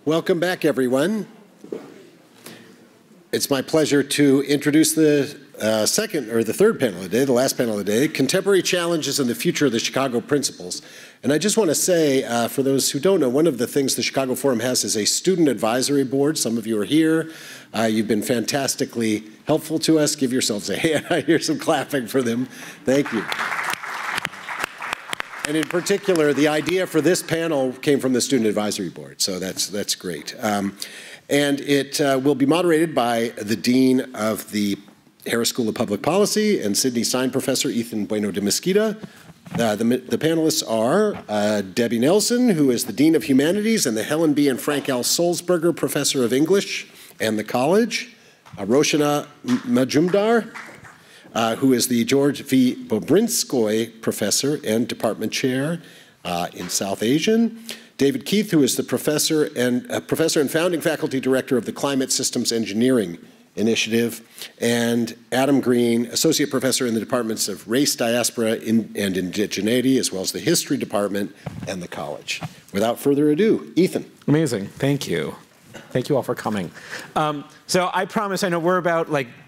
Welcome back, everyone. It's my pleasure to introduce the third panel of the day, the last panel of the day, Contemporary Challenges and the Future of the Chicago Principles. And I just want to say, for those who don't know, one of the things the Chicago Forum has is a student advisory board. Some of you are here. You've been fantastically helpful to us. Give yourselves a hand. I hear some clapping for them. Thank you. And in particular, the idea for this panel came from the Student Advisory Board, so that's great. And it will be moderated by the Dean of the Harris School of Public Policy and Sidney Stein Professor Ethan Bueno de Mesquita. The panelists are Debbie Nelson, who is the Dean of Humanities and the Helen B. and Frank L. Sulzberger Professor of English and the College, Roshana Majumdar, who is the George V. Bobrinskoy Professor and Department Chair in South Asian, David Keith, who is the professor and founding faculty director of the Climate Systems Engineering Initiative, and Adam Green, associate professor in the departments of Race, Diaspora, and Indigeneity, as well as the History Department and the College. Without further ado, Ethan. Amazing. Thank you. Thank you all for coming. So I promise, I know we're about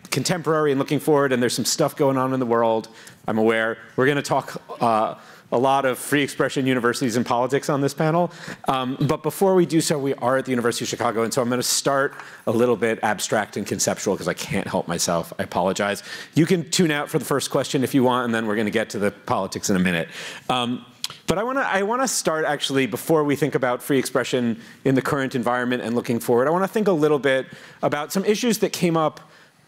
contemporary and looking forward, and there's some stuff going on in the world. I'm aware. We're going to talk a lot of free expression, universities, and politics on this panel. But before we do so, we are at the University of Chicago, and so I'm going to start a little bit abstract and conceptual because I can't help myself. I apologize. You can tune out for the first question if you want, and then we're going to get to the politics in a minute. But I want to start, actually, before we think about free expression in the current environment and looking forward, I want to think a little bit about some issues that came up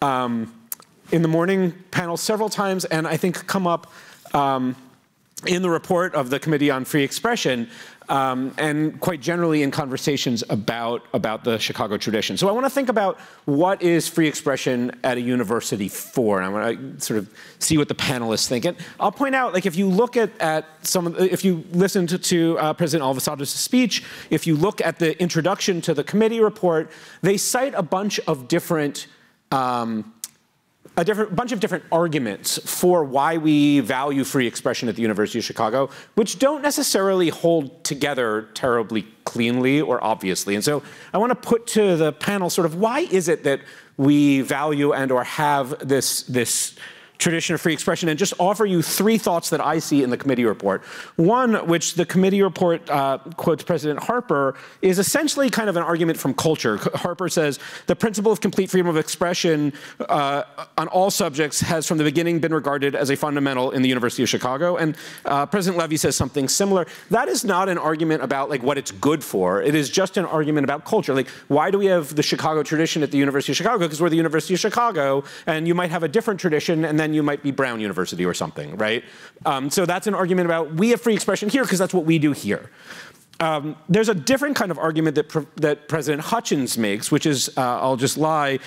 in the morning panel several times, and I think come up in the report of the Committee on Free Expression, and quite generally in conversations about the Chicago tradition. So I want to think about what is free expression at a university for, and I want to sort of see what the panelists think. And I'll point out, if you look at if you listen to President Alvarez's speech, if you look at the introduction to the committee report, they cite a bunch of different bunch of different arguments for why we value free expression at the University of Chicago, which don't necessarily hold together terribly cleanly or obviously. And so I want to put to the panel sort of why is it that we value and or have this tradition of free expression, and just offer you three thoughts that I see in the committee report. One, which the committee report quotes President Harper, is essentially kind of an argument from culture. Harper says, the principle of complete freedom of expression on all subjects has from the beginning been regarded as a fundamental in the University of Chicago. And President Levy says something similar. That is not an argument about what it's good for. It is just an argument about culture. Why do we have the Chicago tradition at the University of Chicago? Because we're the University of Chicago, and you might have a different tradition, and then you might be Brown University or something, right? So that's an argument about we have free expression here because that's what we do here. There's a different kind of argument that President Hutchins makes, which is, I'll just read,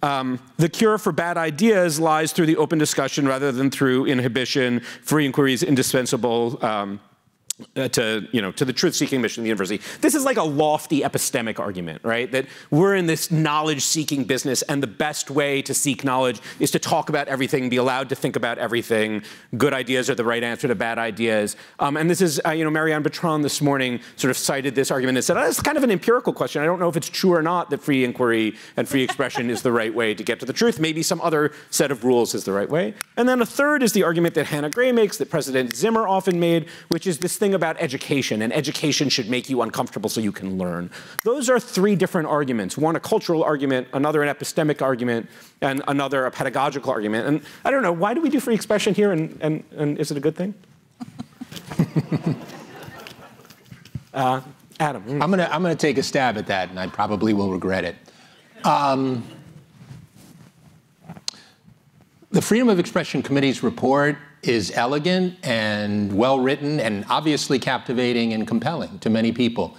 the cure for bad ideas lies through the open discussion rather than through inhibition. Free inquiry is indispensable to the truth-seeking mission of the university. This is like a lofty epistemic argument, right? That we're in this knowledge-seeking business, and the best way to seek knowledge is to talk about everything, be allowed to think about everything. Good ideas are the right answer to bad ideas. And this is, Marianne Bertrand this morning sort of cited this argument and said, it's kind of an empirical question. I don't know if it's true or not that free inquiry and free expression is the right way to get to the truth. Maybe some other set of rules is the right way. And then a third is the argument that Hannah Gray makes, that President Zimmer often made, which is this thing about education, and education should make you uncomfortable so you can learn. Those are three different arguments. One, a cultural argument, another, an epistemic argument, and another, a pedagogical argument. And I don't know, why do we do free expression here, and is it a good thing? Adam. I'm gonna take a stab at that, and I probably will regret it. The Freedom of Expression Committee's report is elegant and well-written and obviously captivating and compelling to many people.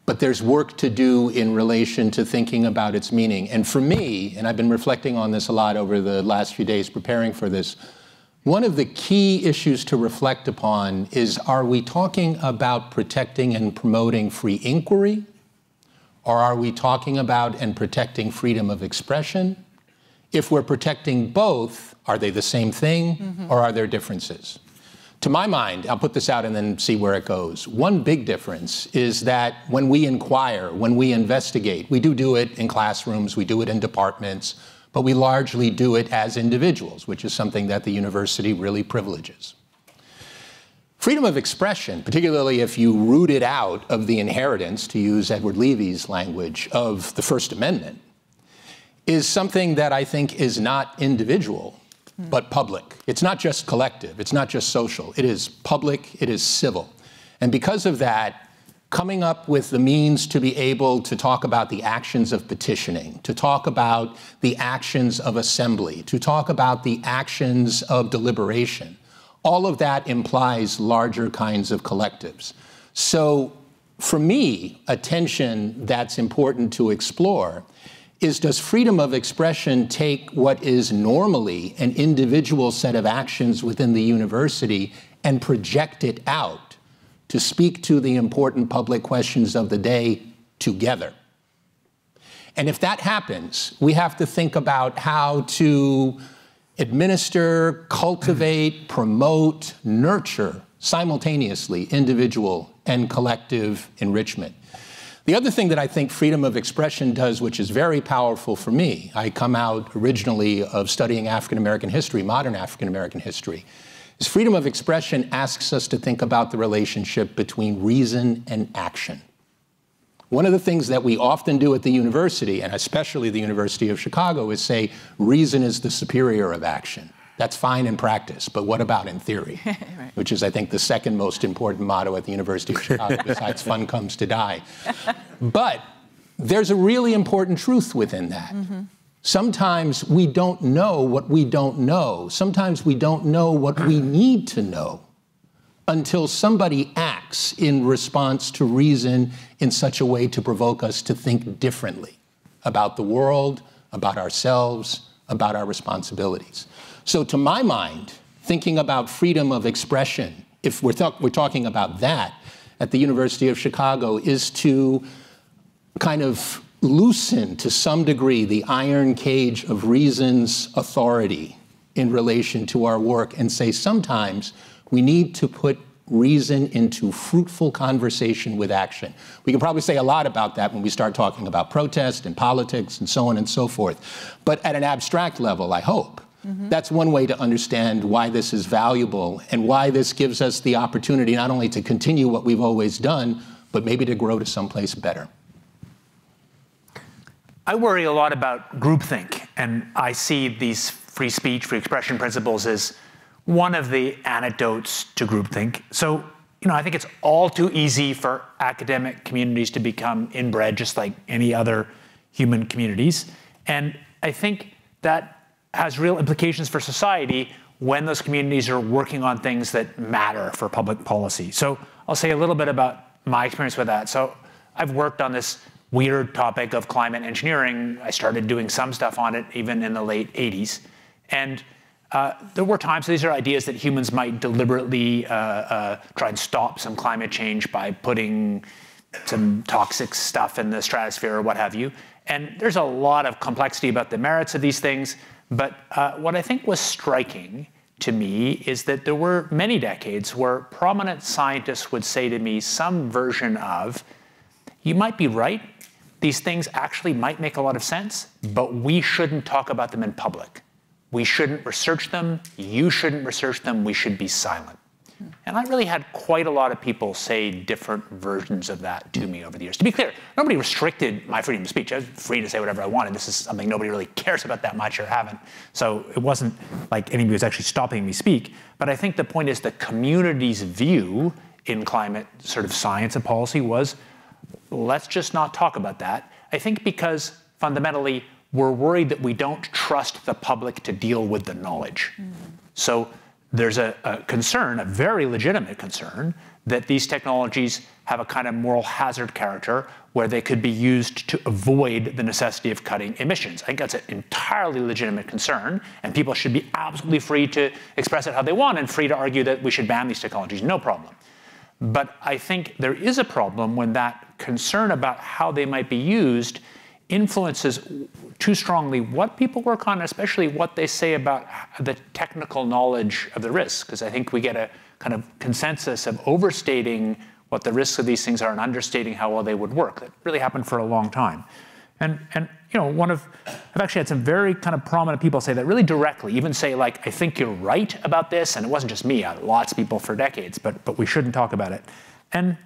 But there's work to do in relation to thinking about its meaning. And for me, and I've been reflecting on this a lot over the last few days preparing for this, one of the key issues to reflect upon is, are we talking about protecting and promoting free inquiry? Or are we talking about and protecting freedom of expression? If we're protecting both, are they the same thing, or are there differences? To my mind, I'll put this out and then see where it goes. One big difference is that when we inquire, when we investigate, we do it in classrooms, we do it in departments, but we largely do it as individuals, which is something that the university really privileges. Freedom of expression, particularly if you root it out of the inheritance, to use Edward Levy's language, of the First Amendment, is something that I think is not individual, but public. It's not just collective, it's not just social, it is public, it is civil. And because of that, coming up with the means to be able to talk about the actions of petitioning, to talk about the actions of assembly, to talk about the actions of deliberation, all of that implies larger kinds of collectives. So for me, a tension that's important to explore is, does freedom of expression take what is normally an individual set of actions within the university and project it out to speak to the important public questions of the day together? And if that happens, we have to think about how to administer, cultivate, promote, nurture simultaneously individual and collective enrichment. The other thing that I think freedom of expression does, which is very powerful for me, I come out originally of studying African American history, modern African American history, is freedom of expression asks us to think about the relationship between reason and action. One of the things that we often do at the university, and especially the University of Chicago, is say reason is the superior of action. That's fine in practice, but what about in theory? Right. Which is, I think, the second most important motto at the University of Chicago, besides fun comes to die. But there's a really important truth within that. Mm-hmm. Sometimes we don't know what we don't know. Sometimes we don't know what we need to know until somebody acts in response to reason in such a way to provoke us to think differently about the world, about ourselves, about our responsibilities. So to my mind, thinking about freedom of expression, if we're talking about that at the University of Chicago, is to kind of loosen to some degree the iron cage of reason's authority in relation to our work and say sometimes we need to put reason into fruitful conversation with action. We can probably say a lot about that when we start talking about protest and politics and so on and so forth. But at an abstract level, I hope, that's one way to understand why this is valuable and why this gives us the opportunity not only to continue what we've always done, but maybe to grow to someplace better. I worry a lot about groupthink, and I see these free speech, free expression principles as one of the antidotes to groupthink. So, I think it's all too easy for academic communities to become inbred, just like any other human communities. And I think that has real implications for society when those communities are working on things that matter for public policy. So I'll say a little bit about my experience with that. So I've worked on this weird topic of climate engineering. I started doing some stuff on it even in the late 80s. And there were times, these are ideas that humans might deliberately try and stop some climate change by putting some toxic stuff in the stratosphere or what have you. And there's a lot of complexity about the merits of these things. But what I think was striking to me is that there were many decades where prominent scientists would say to me some version of, you might be right, these things actually might make a lot of sense, but we shouldn't talk about them in public. We shouldn't research them, you shouldn't research them, we should be silent. And I really had quite a lot of people say different versions of that to me over the years. To be clear, nobody restricted my freedom of speech. I was free to say whatever I wanted. This is something nobody really cares about that much or haven't. So it wasn't like anybody was actually stopping me speak. But I think the point is the community's view in climate sort of science and policy was, let's just not talk about that. I think because fundamentally we're worried that we don't trust the public to deal with the knowledge. So there's a concern, a very legitimate concern, that these technologies have a kind of moral hazard character where they could be used to avoid the necessity of cutting emissions. I think that's an entirely legitimate concern, and people should be absolutely free to express it how they want and free to argue that we should ban these technologies, no problem. But I think there is a problem when that concern about how they might be used influences too strongly what people work on, especially what they say about the technical knowledge of the risks, because I think we get a kind kind of consensus of overstating what the risks of these things are and understating how well they would work. That really happened for a long time. And you know, I've actually had some very kind of prominent people say that really directly, even say like, I think you're right about this, and it wasn't just me, lots of people for decades, but we shouldn't talk about it. And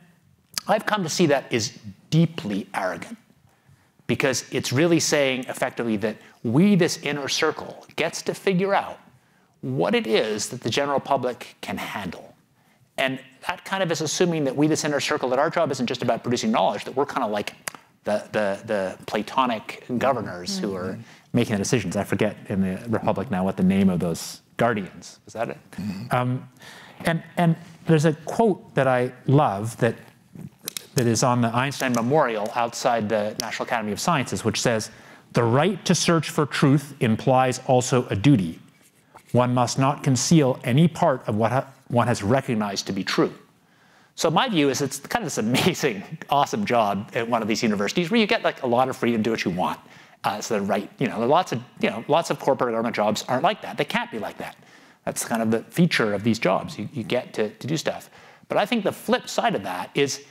I've come to see that is deeply arrogant, because it's really saying effectively that we, this inner circle, gets to figure out what it is that the general public can handle. And that kind of is assuming that we, this inner circle, that our job isn't just about producing knowledge, that we're kind of like the Platonic governors who are making the decisions. I forget in the Republic now what the name of those guardians, is that it? And there's a quote that I love that is on the Einstein Memorial outside the National Academy of Sciences, which says, "The right to search for truth implies also a duty. One must not conceal any part of what one has recognized to be true." So my view is it's kind of this amazing, awesome job at one of these universities where you get like a lot of freedom to do what you want. So the right, you know, lots of corporate government jobs aren't like that. They can't be like that. That's kind of the feature of these jobs. You get to do stuff. But I think the flip side of that is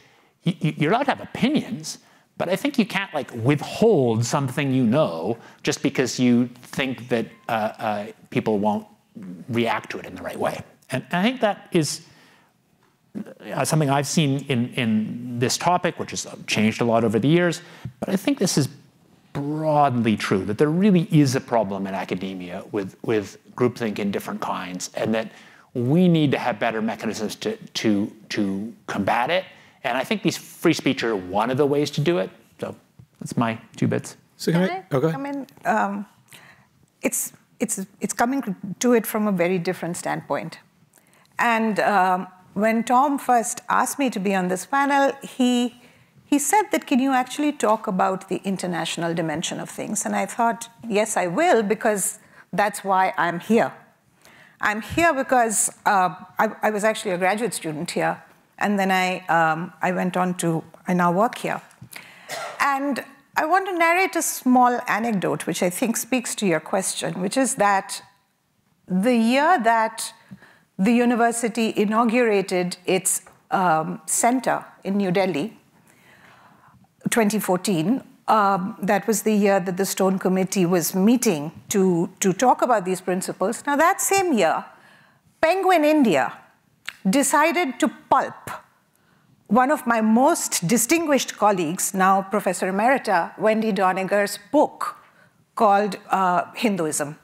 you're allowed to have opinions, but I think you can't like withhold something you know just because you think that people won't react to it in the right way. And I think that is something I've seen in this topic, which has changed a lot over the years. But I think this is broadly true, that there really is a problem in academia with groupthink in different kinds, and that we need to have better mechanisms to combat it. And I think these free speech are one of the ways to do it. So that's my 2 bits. So can I go ahead. I mean, it's coming to it from a very different standpoint. And when Tom first asked me to be on this panel, he said that, can you actually talk about the international dimension of things? And I thought, yes, I will, because that's why I'm here. I'm here because I was actually a graduate student here, and then I went on to, I now work here. And I want to narrate a small anecdote, which I think speaks to your question, which is that the year that the university inaugurated its center in New Delhi, 2014, that was the year that the Stone Committee was meeting to talk about these principles. Now, that same year, Penguin India decided to pulp one of my most distinguished colleagues, now Professor Emerita, Wendy Doniger's book called Hinduism.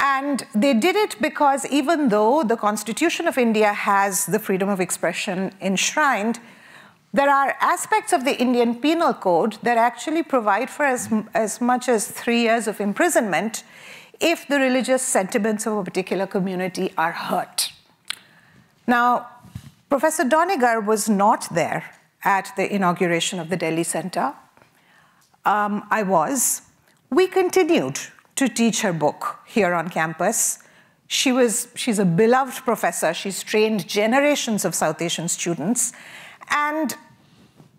And they did it because even though the Constitution of India has the freedom of expression enshrined, there are aspects of the Indian Penal Code that actually provide for as much as 3 years of imprisonment if the religious sentiments of a particular community are hurt. Now, Professor Doniger was not there at the inauguration of the Delhi Center. I was. We continued to teach her book here on campus. She's a beloved professor. She's trained generations of South Asian students. And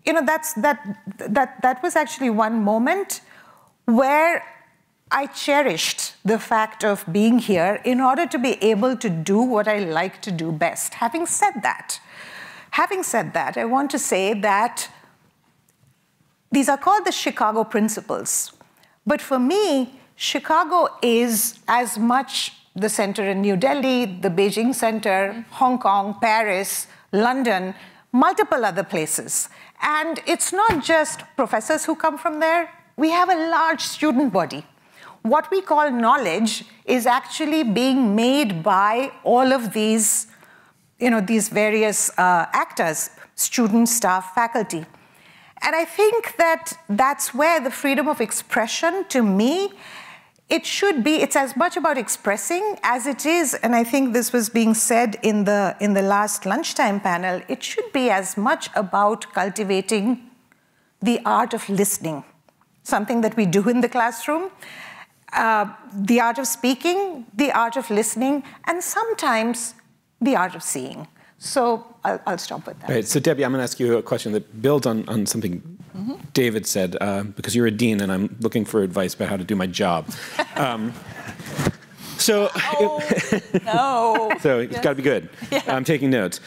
you know, that was actually one moment where I cherished the fact of being here in order to be able to do what I like to do best. Having said that, I want to say that these are called the Chicago Principles. But for me, Chicago is as much the center in New Delhi, the Beijing Center, Hong Kong, Paris, London, multiple other places. And it's not just professors who come from there. We have a large student body. What we call knowledge is actually being made by all of these, these various actors, students, staff, faculty. And I think that that's where the freedom of expression, to me, it should be, it's as much about expressing as it is, and I think this was being said in the last lunchtime panel, it should be as much about cultivating the art of listening, something that we do in the classroom, the art of speaking, the art of listening, and sometimes the art of seeing. So I'll stop with that. Right, so Debbie, I'm going to ask you a question that builds on something David said, because you're a dean and I'm looking for advice about how to do my job. So, No. so it's got to be good. Yeah. I'm taking notes.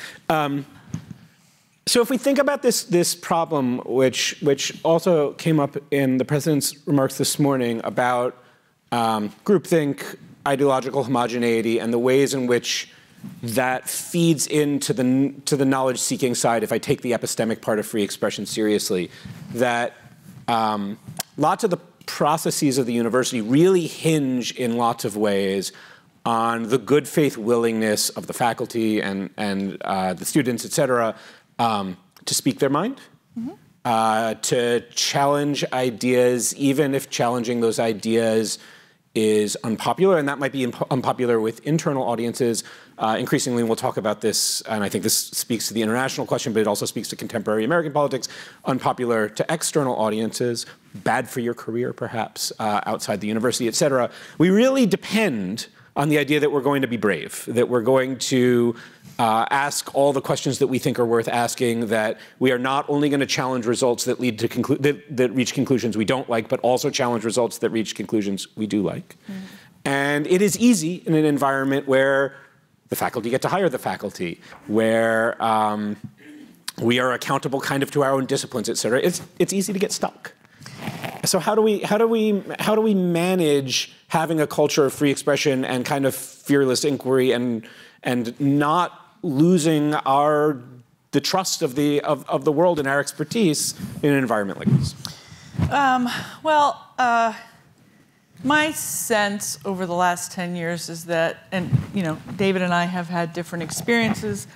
So if we think about this problem, which also came up in the president's remarks this morning about groupthink, ideological homogeneity, and the ways in which that feeds into the knowledge-seeking side, if I take the epistemic part of free expression seriously, that lots of the processes of the university really hinge in lots of ways on the good faith willingness of the faculty and the students, et cetera, to speak their mind, to challenge ideas, even if challenging those ideas is unpopular, and that might be unpopular with internal audiences. Increasingly, we'll talk about this, and I think this speaks to the international question, but it also speaks to contemporary American politics, unpopular to external audiences, bad for your career, perhaps, outside the university, et cetera. We really depend on the idea that we're going to be brave, that we're going to ask all the questions that we think are worth asking, that we are not only going to challenge results that lead to that reach conclusions we don't like, but also challenge results that reach conclusions we do like. And it is easy in an environment where the faculty get to hire the faculty, where we are accountable kind of to our own disciplines, et cetera. It's easy to get stuck. So how do we manage having a culture of free expression and kind of fearless inquiry and not losing the trust of the world and our expertise in an environment like this? My sense over the last 10 years is that, and David and I have had different experiences.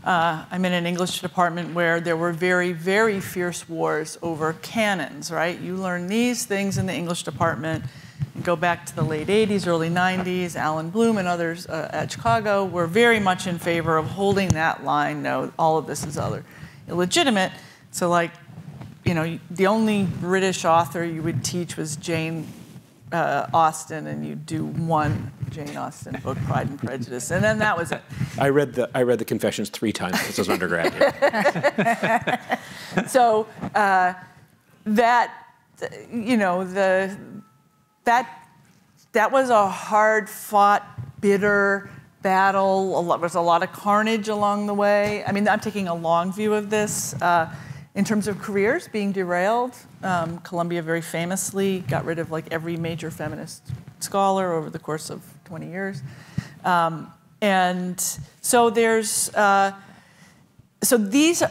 I'm in an English department where there were very, very fierce wars over canons, right? You learn these things in the English department. And go back to the late 80s, early 90s, Alan Bloom and others at Chicago were very much in favor of holding that line, no, all of this is illegitimate. So the only British author you would teach was Jane Austen, and you do one Jane Austen book, Pride and Prejudice, and then that was it. I read the Confessions 3 times since I was an undergrad. So that was a hard-fought, bitter battle. There was a lot of carnage along the way. I mean, I'm taking a long view of this. In terms of careers being derailed, Columbia very famously got rid of every major feminist scholar over the course of 20 years. And so there's, so these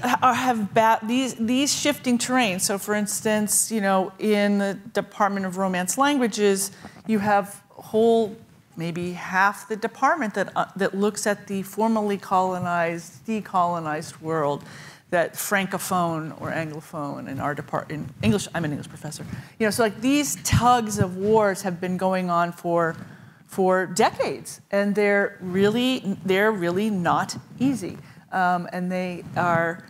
these shifting terrains. So for instance, in the Department of Romance Languages, you have maybe half the department that looks at the formerly colonized, decolonized world, that Francophone or Anglophone in our department, in English, I'm an English professor. So these tugs of wars have been going on for decades, and they're really not easy. And they are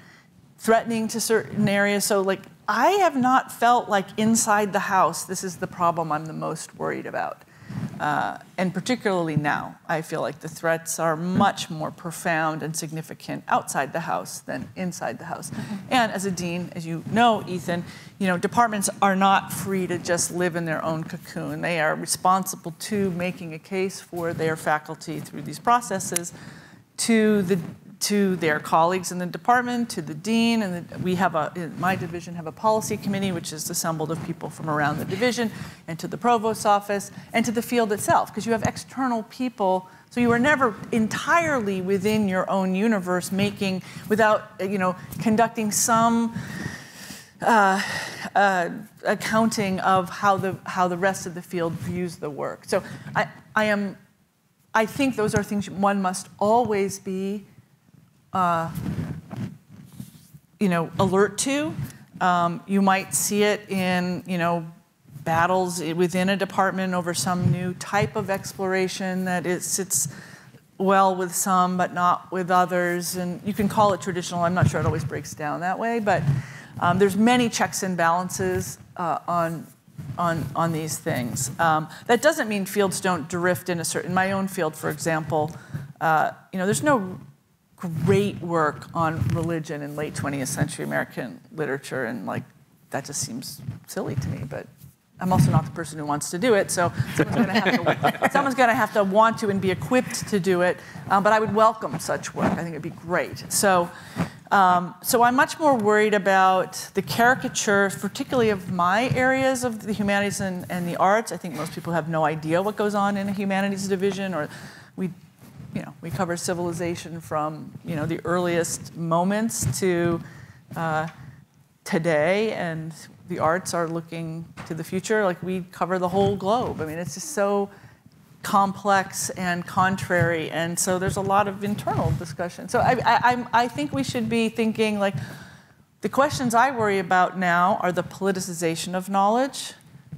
threatening to certain areas. So I have not felt like inside the house, this is the problem I'm the most worried about. And particularly now, I feel like the threats are much more profound and significant outside the house than inside the house. And as a dean, as you know, Ethan, departments are not free to just live in their own cocoon. They are responsible to making a case for their faculty through these processes to their colleagues in the department, to the dean, and we have in my division have a policy committee which is assembled of people from around the division, and to the provost's office, and to the field itself, because you have external people, so you are never entirely within your own universe without conducting some accounting of how the rest of the field views the work. So I think those are things one must always be alert to. You might see it in, battles within a department over some new type of exploration that sits well with some but not with others. And you can call it traditional. I'm not sure it always breaks down that way, but there's many checks and balances on these things. That doesn't mean fields don't drift in my own field, for example, there's no great work on religion in late 20th century American literature, and that just seems silly to me, but I'm also not the person who wants to do it, so someone's going to have to want to and be equipped to do it. But I would welcome such work. I think it'd be great. So I'm much more worried about the caricature, particularly of my areas of the humanities and the arts. I think most people have no idea what goes on in a humanities division, or we cover civilization from the earliest moments to today, and the arts are looking to the future. Like, we cover the whole globe. I mean, it's just so complex and contrary, and so there's a lot of internal discussion. So I think we should be thinking, like, the questions I worry about now are the politicization of knowledge,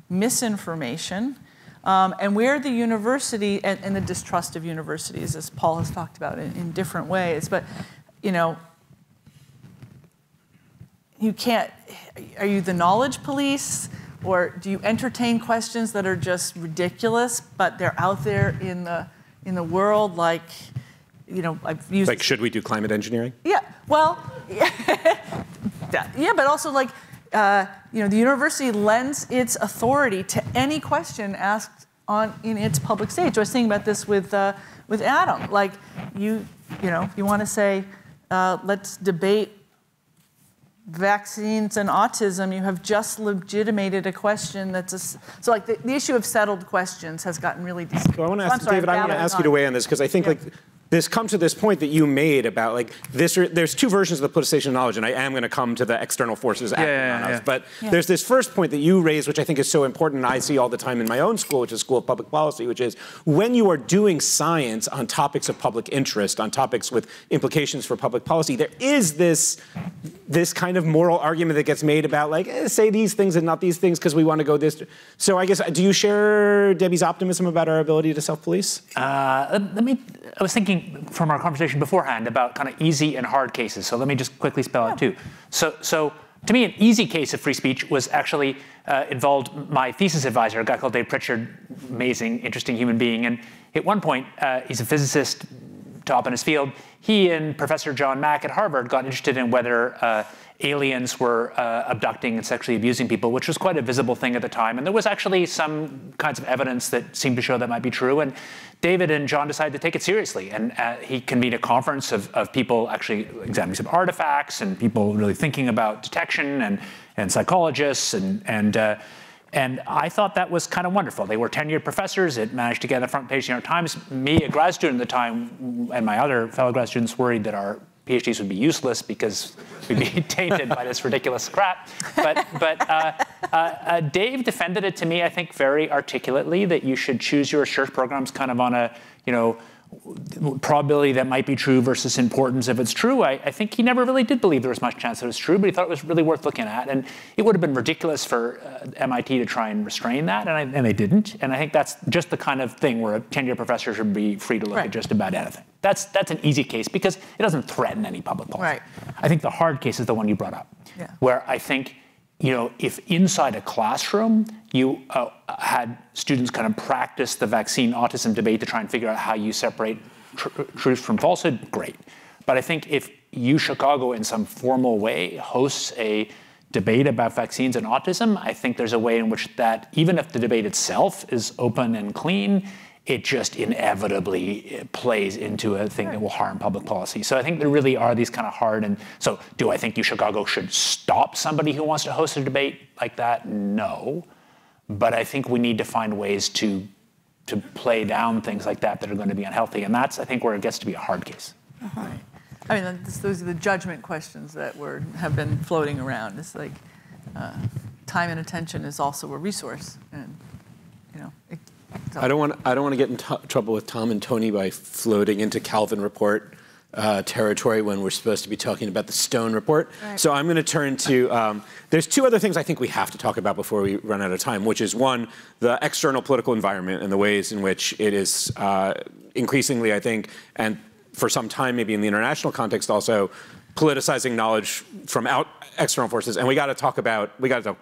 misinformation, and where the university and the distrust of universities, as Paul has talked about in different ways. But you can't. Are you the knowledge police? Or do you entertain questions that are just ridiculous, but they're out there in the world? Like, I've used, like, should we do climate engineering? Yeah. Well, yeah, but also, like, the university lends its authority to any question asked in its public stage. I was thinking about this with Adam. Like, you want to say, let's debate vaccines and autism. You have just legitimated a question that's so, like, the issue of settled questions has gotten really distinct. So I want to ask David. I want to ask you to weigh on this, because I think this comes to this point that you made about, like, this. There's two versions of the politicization of knowledge, and I am going to come to the external forces acting on us. But there's this first point that you raised, which I think is so important, and I see all the time in my own school, which is School of Public Policy, which is when you are doing science on topics of public interest, on topics with implications for public policy, there is this kind of moral argument that gets made about, like, say these things and not these things because we want to go this. So I guess, do you share Debbie's optimism about our ability to self-police? I was thinking from our conversation beforehand about kind of easy and hard cases. So let me just quickly spell out two. So to me, an easy case of free speech was actually involved my thesis advisor, a guy called Dave Pritchard, amazing, interesting human being. And at one point, he's a physicist, top in his field. He and Professor John Mack at Harvard got interested in whether aliens were abducting and sexually abusing people, which was quite a visible thing at the time. And there was actually some kinds of evidence that seemed to show that might be true. And David and John decided to take it seriously. And he convened a conference of people actually examining some artifacts and people really thinking about detection and psychologists. And I thought that was kind of wonderful. They were tenured professors. It managed to get on the front page of the New York Times. Me, a grad student at the time, and my other fellow grad students worried that our PhDs would be useless because we'd be tainted by this ridiculous crap. But Dave defended it to me, I think, very articulately, that you should choose your research programs kind of on a, probability that might be true versus importance if it's true. I think he never really did believe there was much chance that it was true, but he thought it was really worth looking at. And it would have been ridiculous for MIT to try and restrain that, and they didn't. And I think that's just the kind of thing where a tenured professor should be free to look at just about anything. That's an easy case because it doesn't threaten any public policy. Right. I think the hard case is the one you brought up, where I think, if inside a classroom you had students kind of practice the vaccine autism debate to try and figure out how you separate truth from falsehood, great. But I think if UChicago in some formal way hosts a debate about vaccines and autism, I think there's a way in which that, even if the debate itself is open and clean, it just inevitably plays into a thing that will harm public policy. So I think there really are these kind of hard, and so do I think UChicago should stop somebody who wants to host a debate like that? No. But I think we need to find ways to play down things like that are going to be unhealthy. And that's, I think, where it gets to be a hard case. Right. I mean, those are the judgment questions that have been floating around. It's like time and attention is also a resource. And, I don't want to get in trouble with Tom and Tony by floating into Calvin Report territory when we're supposed to be talking about the Stone Report. Right. So I'm going to turn to, there's two other things I think we have to talk about before we run out of time, which is one, the external political environment and the ways in which it is increasingly, I think, and for some time maybe in the international context also, politicizing knowledge from external forces, and we got to talk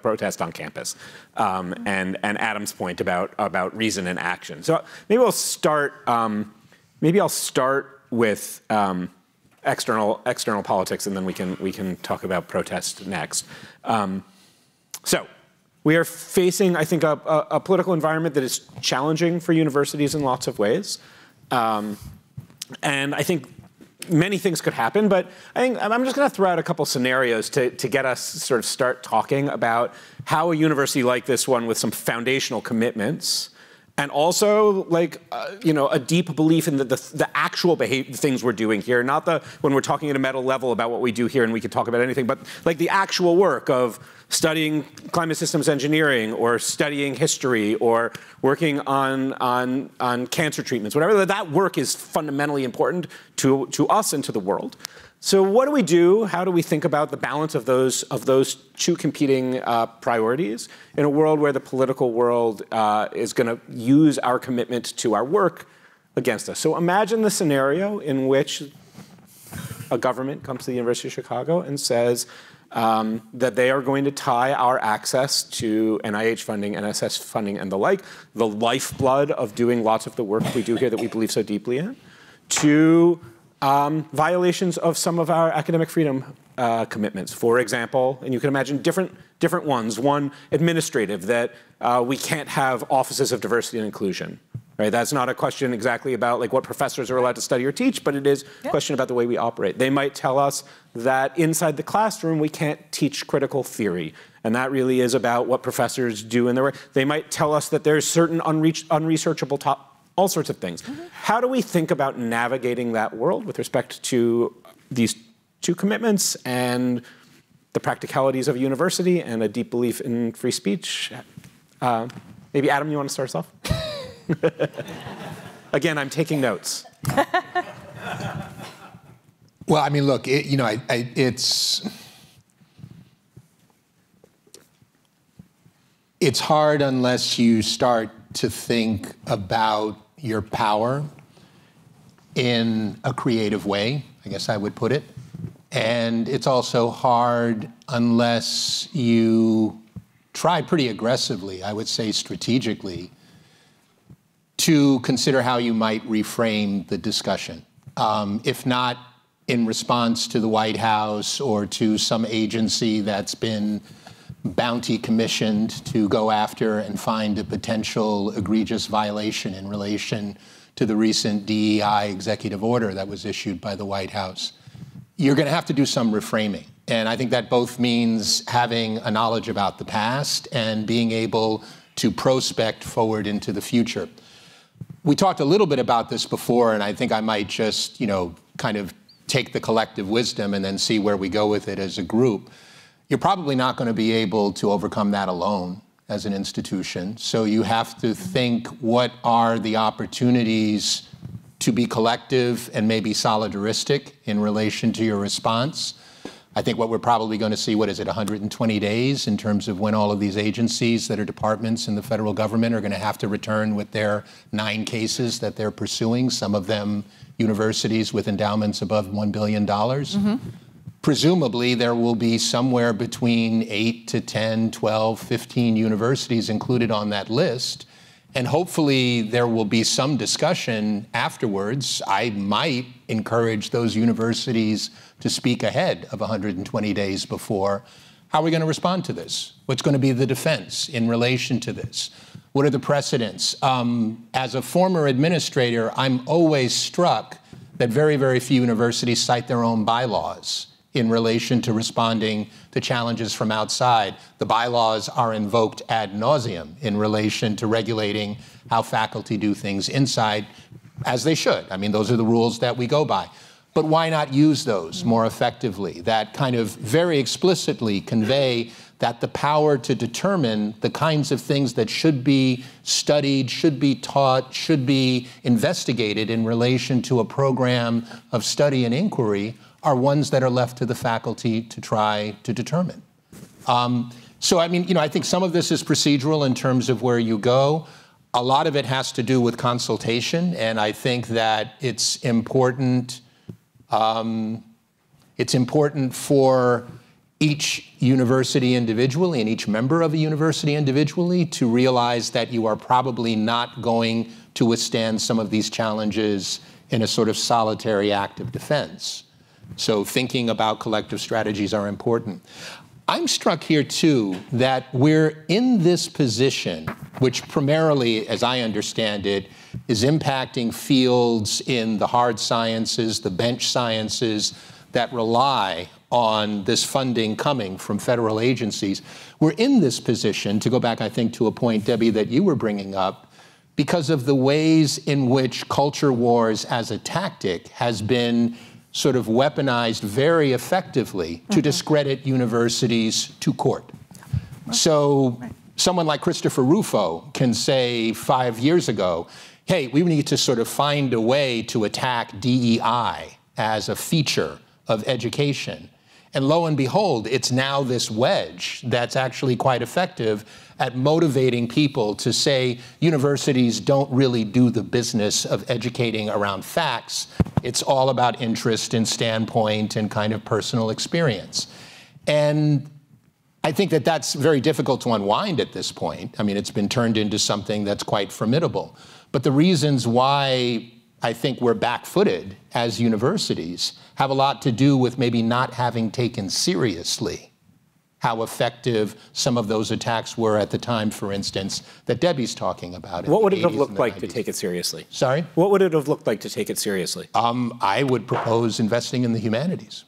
protest on campus, and Adam's point about reason and action. So maybe I'll start. Maybe I'll start with external politics, and then we can talk about protest next. So We are facing, I think, a political environment that is challenging for universities in lots of ways. And I think many things could happen, but I think I'm just going to throw out a couple scenarios to get us sort of start talking about how a university like this one with some foundational commitments and also like, a deep belief in the actual things we're doing here, not when we're talking at a meta level about what we do here and we can talk about anything, but like the actual work of studying climate systems engineering or studying history or working on cancer treatments, whatever. That work is fundamentally important to us and to the world. So what do we do? How do we think about the balance of those two competing priorities in a world where the political world is going to use our commitment to our work against us? So imagine the scenario in which a government comes to the University of Chicago and says that they are going to tie our access to NIH funding, NSF funding, and the lifeblood of doing lots of the work we do here that we believe so deeply in, to violations of some of our academic freedom commitments. For example, and you can imagine different ones. One, administrative, that we can't have offices of diversity and inclusion. Right? That's not a question exactly about like what professors are allowed to study or teach, but it is a question about the way we operate. They might tell us that inside the classroom we can't teach critical theory, and that really is about what professors do in their work. They might tell us that there's certain unresearchable topics, all sorts of things. How do we think about navigating that world with respect to these two commitments and the practicalities of a university and a deep belief in free speech? Maybe Adam, you want to start us off? Again, I'm taking notes. Well, I mean, look, it's hard unless you start to think about your power in a creative way, I guess I would put it. And it's also hard unless you try pretty aggressively, I would say strategically, to consider how you might reframe the discussion. If not in response to the White House or to some agency that's been bounty commissioned to go after and find a potential egregious violation in relation to the recent DEI executive order that was issued by the White House. You're going to have to do some reframing. And I think that both means having a knowledge about the past and being able to prospect forward into the future. We talked a little bit about this before, and I think I might just, kind of take the collective wisdom and then see where we go with it as a group. You're probably not going to be able to overcome that alone as an institution. So you have to think, what are the opportunities to be collective and maybe solidaristic in relation to your response? I think what we're probably going to see, 120 days in terms of when all of these agencies that are departments in the federal government are going to have to return with their 9 cases that they're pursuing, some of them universities with endowments above $1 billion. Presumably, there will be somewhere between 8 to 10, 12, 15 universities included on that list. And hopefully, there will be some discussion afterwards. I might encourage those universities to speak ahead of 120 days before. How are we going to respond to this? What's going to be the defense in relation to this? What are the precedents? As a former administrator, I'm always struck that very, very few universities cite their own bylaws in relation to responding to challenges from outside. The bylaws are invoked ad nauseum in relation to regulating how faculty do things inside, as they should. I mean, those are the rules that we go by. But why not use those more effectively, that kind of very explicitly convey that the power to determine the kinds of things that should be studied, should be taught, should be investigated in relation to a program of study and inquiry are ones that are left to the faculty to try to determine. So, I mean, I think some of this is procedural in terms of where you go. A lot of it has to do with consultation, and I think that it's important for each university individually and each member of a university individually to realize that you are probably not going to withstand some of these challenges in a sort of solitary act of defense. So thinking about collective strategies are important. I'm struck here, too, that we're in this position, which primarily, as I understand it, is impacting fields in the hard sciences, the bench sciences, that rely on this funding coming from federal agencies. We're in this position, to go back, I think, to a point, Debbie, that you were bringing up, because of the ways in which culture wars as a tactic has been sort of weaponized very effectively to discredit universities to court. So someone like Christopher Rufo can say 5 years ago, hey, we need to sort of find a way to attack DEI as a feature of education. And lo and behold, it's now this wedge that's actually quite effective at motivating people to say universities don't really do the business of educating around facts. It's all about interest and standpoint and kind of personal experience. And I think that that's very difficult to unwind at this point. I mean, it's been turned into something that's quite formidable. But the reasons why I think we're back-footed as universities have a lot to do with maybe not having taken seriously how effective some of those attacks were at the time, for instance, that Debbie's talking about. What would it have looked like to take it seriously? Sorry? What would it have looked like to take it seriously? I would propose investing in the humanities.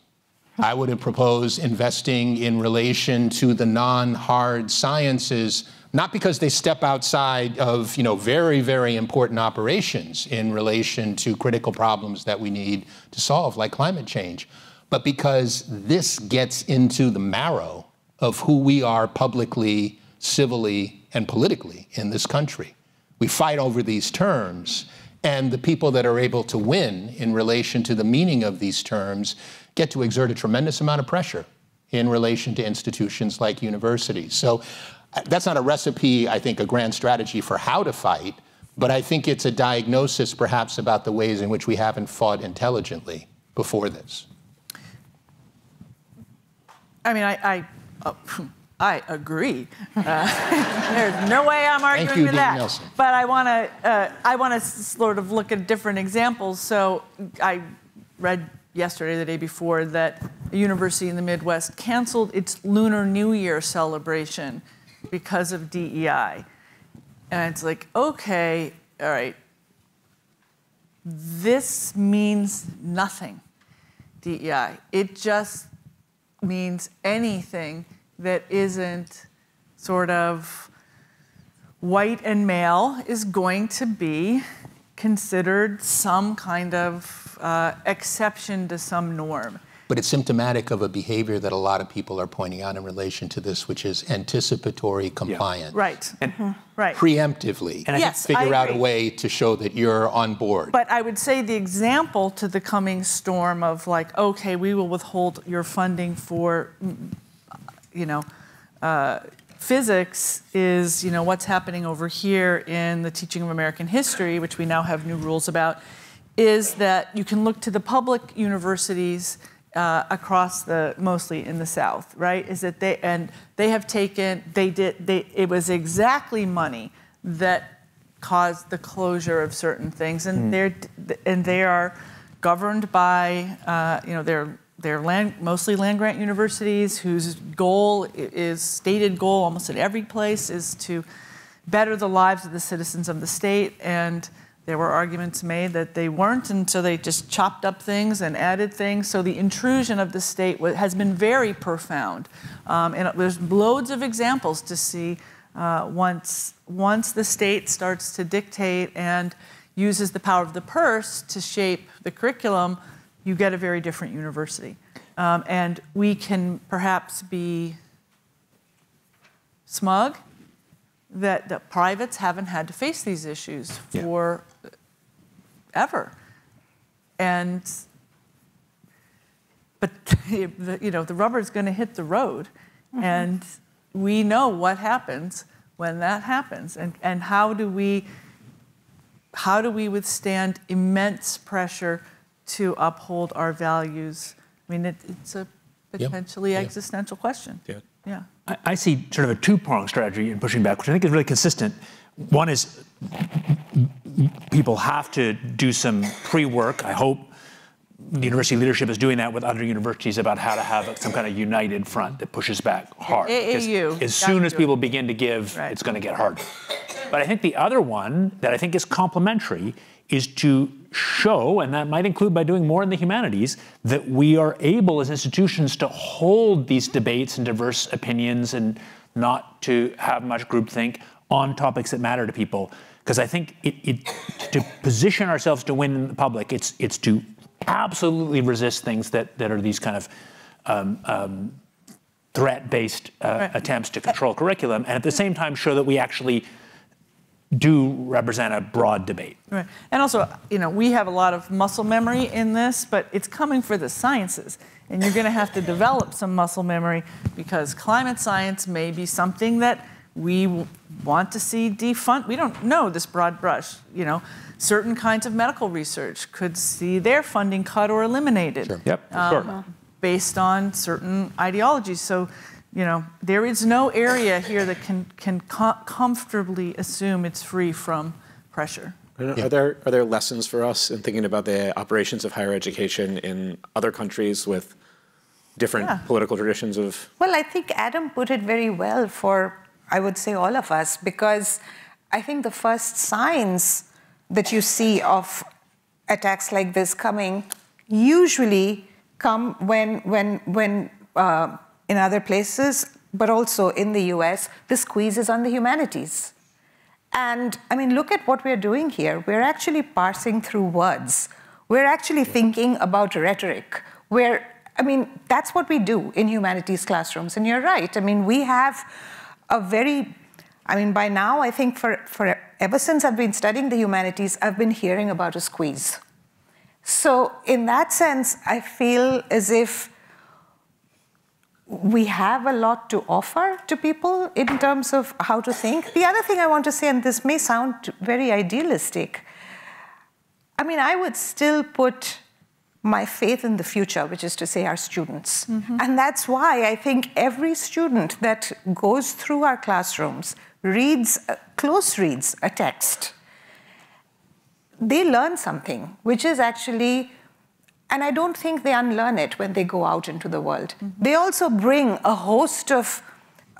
I would have proposed investing in relation to the non-hard sciences, not because they step outside of, very, very important operations in relation to critical problems that we need to solve, like climate change, but because this gets into the marrow of who we are publicly, civilly, and politically in this country. We fight over these terms, and the people that are able to win in relation to the meaning of these terms get to exert a tremendous amount of pressure in relation to institutions like universities. So that's not a recipe, I think, a grand strategy for how to fight, but I think it's a diagnosis perhaps about the ways in which we haven't fought intelligently before this. I mean, I agree. There's no way I'm arguing with that. Nelson. But I want to sort of look at different examples. So I read yesterday, the day before, that a university in the Midwest canceled its Lunar New Year celebration because of DEI. And it's like, okay, all right, this means nothing, DEI. It just means anything that isn't sort of white and male is going to be considered some kind of exception to some norm. But it's symptomatic of a behavior that a lot of people are pointing out in relation to this, which is anticipatory compliance. Yeah. Right. Right. Preemptively. And yes, figure out a way to show that you're on board. But I would say the example to the coming storm of like, okay, we will withhold your funding for, physics is, what's happening over here in the teaching of American history, which we now have new rules about, is that you can look to the public universities across mostly in the South, right? Is that it was exactly money that caused the closure of certain things, and they are governed by, they're mostly land-grant universities whose stated goal almost at every place is to better the lives of the citizens of the state. And there were arguments made that they weren't, and so they just chopped up things and added things. So the intrusion of the state has been very profound. And there's loads of examples to see once the state starts to dictate and uses the power of the purse to shape the curriculum, you get a very different university. And we can perhaps be smug that the privates haven't had to face these issues for ever. But the rubber's going to hit the road, and we know what happens when that happens. And how do we withstand immense pressure to uphold our values? I mean, it's a potentially existential question. Yeah. I see sort of a two-pronged strategy in pushing back, which I think is really consistent. One is people have to do some pre-work, I hope, the university leadership is doing that with other universities about how to have some kind of united front that pushes back hard. AAU. As soon as people begin to give, it's going to get harder. But I think the other one that I think is complementary is to show, and that might include by doing more in the humanities, that we are able as institutions to hold these debates and diverse opinions and not to have much groupthink on topics that matter to people. Because I think to position ourselves to win in the public, it's to absolutely resist things that are these kind of threat-based attempts to control curriculum, and at the same time show that we actually do represent a broad debate. Right. And also, we have a lot of muscle memory in this, but it's coming for the sciences. And you're going to have to develop some muscle memory because climate science may be something that we want to see defund. We don't know this broad brush. Certain kinds of medical research could see their funding cut or eliminated. Sure. Yep, sure. Based on certain ideologies. So, there is no area here that can comfortably assume it's free from pressure. Are there lessons for us in thinking about the operations of higher education in other countries with different political traditions of? Well, I think Adam put it very well for, I would say, all of us, because I think the first signs that you see of attacks like this coming usually come when in other places, but also in the US, the squeeze is on the humanities. And I mean, look at what we're doing here. We're actually parsing through words. We're actually thinking about rhetoric. That's what we do in humanities classrooms. And you're right. I mean, we have by now, I think ever since I've been studying the humanities, I've been hearing about a squeeze. So in that sense, I feel as if we have a lot to offer to people in terms of how to think. The other thing I want to say, and this may sound very idealistic, I would still put my faith in the future, which is to say our students. Mm-hmm. And that's why I think every student that goes through our classrooms, close reads a text, they learn something, which is actually, and I don't think they unlearn it when they go out into the world. Mm-hmm. They also bring a host of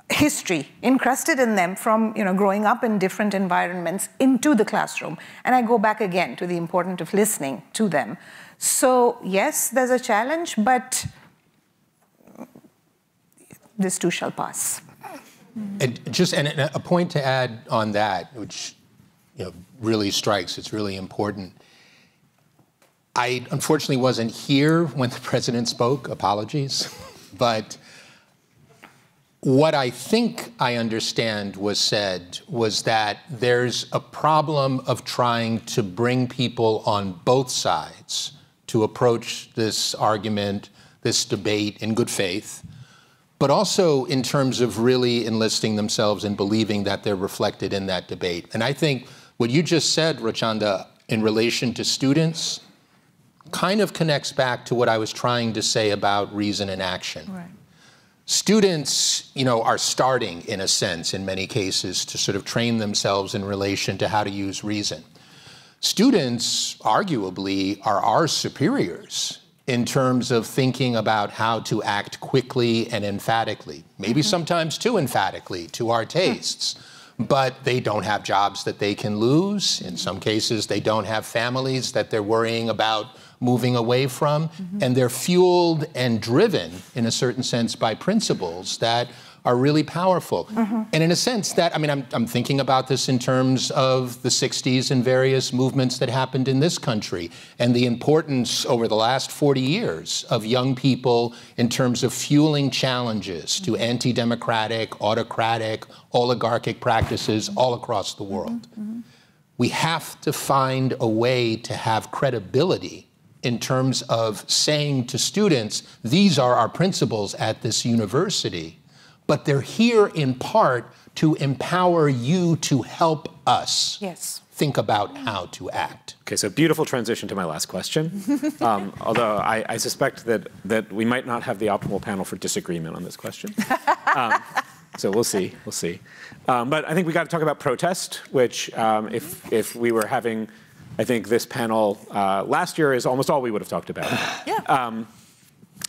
history encrusted in them from growing up in different environments into the classroom. And I go back again to the importance of listening to them. So yes, there's a challenge, but this too shall pass. And a point to add on that, which really strikes, it's really important. I unfortunately wasn't here when the president spoke, apologies, but what I think I understand was said was that there's a problem of trying to bring people on both sides to approach this argument, this debate in good faith, but also in terms of really enlisting themselves and believing that they're reflected in that debate. And I think what you just said, Rachanda, in relation to students, kind of connects back to what I was trying to say about reason and action. Right. Students, are starting, in a sense, in many cases, to sort of train themselves in relation to how to use reason. Students, arguably, are our superiors in terms of thinking about how to act quickly and emphatically, maybe sometimes too emphatically to our tastes. But they don't have jobs that they can lose. In some cases, they don't have families that they're worrying about moving away from. And they're fueled and driven, in a certain sense, by principles that are really powerful. And in a sense that, I'm thinking about this in terms of the 60s and various movements that happened in this country and the importance over the last 40 years of young people in terms of fueling challenges to anti-democratic, autocratic, oligarchic practices all across the world. We have to find a way to have credibility in terms of saying to students, these are our principles at this university, but they're here in part to empower you to help us think about how to act. Okay, so beautiful transition to my last question. Although I suspect that we might not have the optimal panel for disagreement on this question. So we'll see. But I think we got to talk about protest, which if we were having I think this panel last year is almost all we would have talked about. Yeah.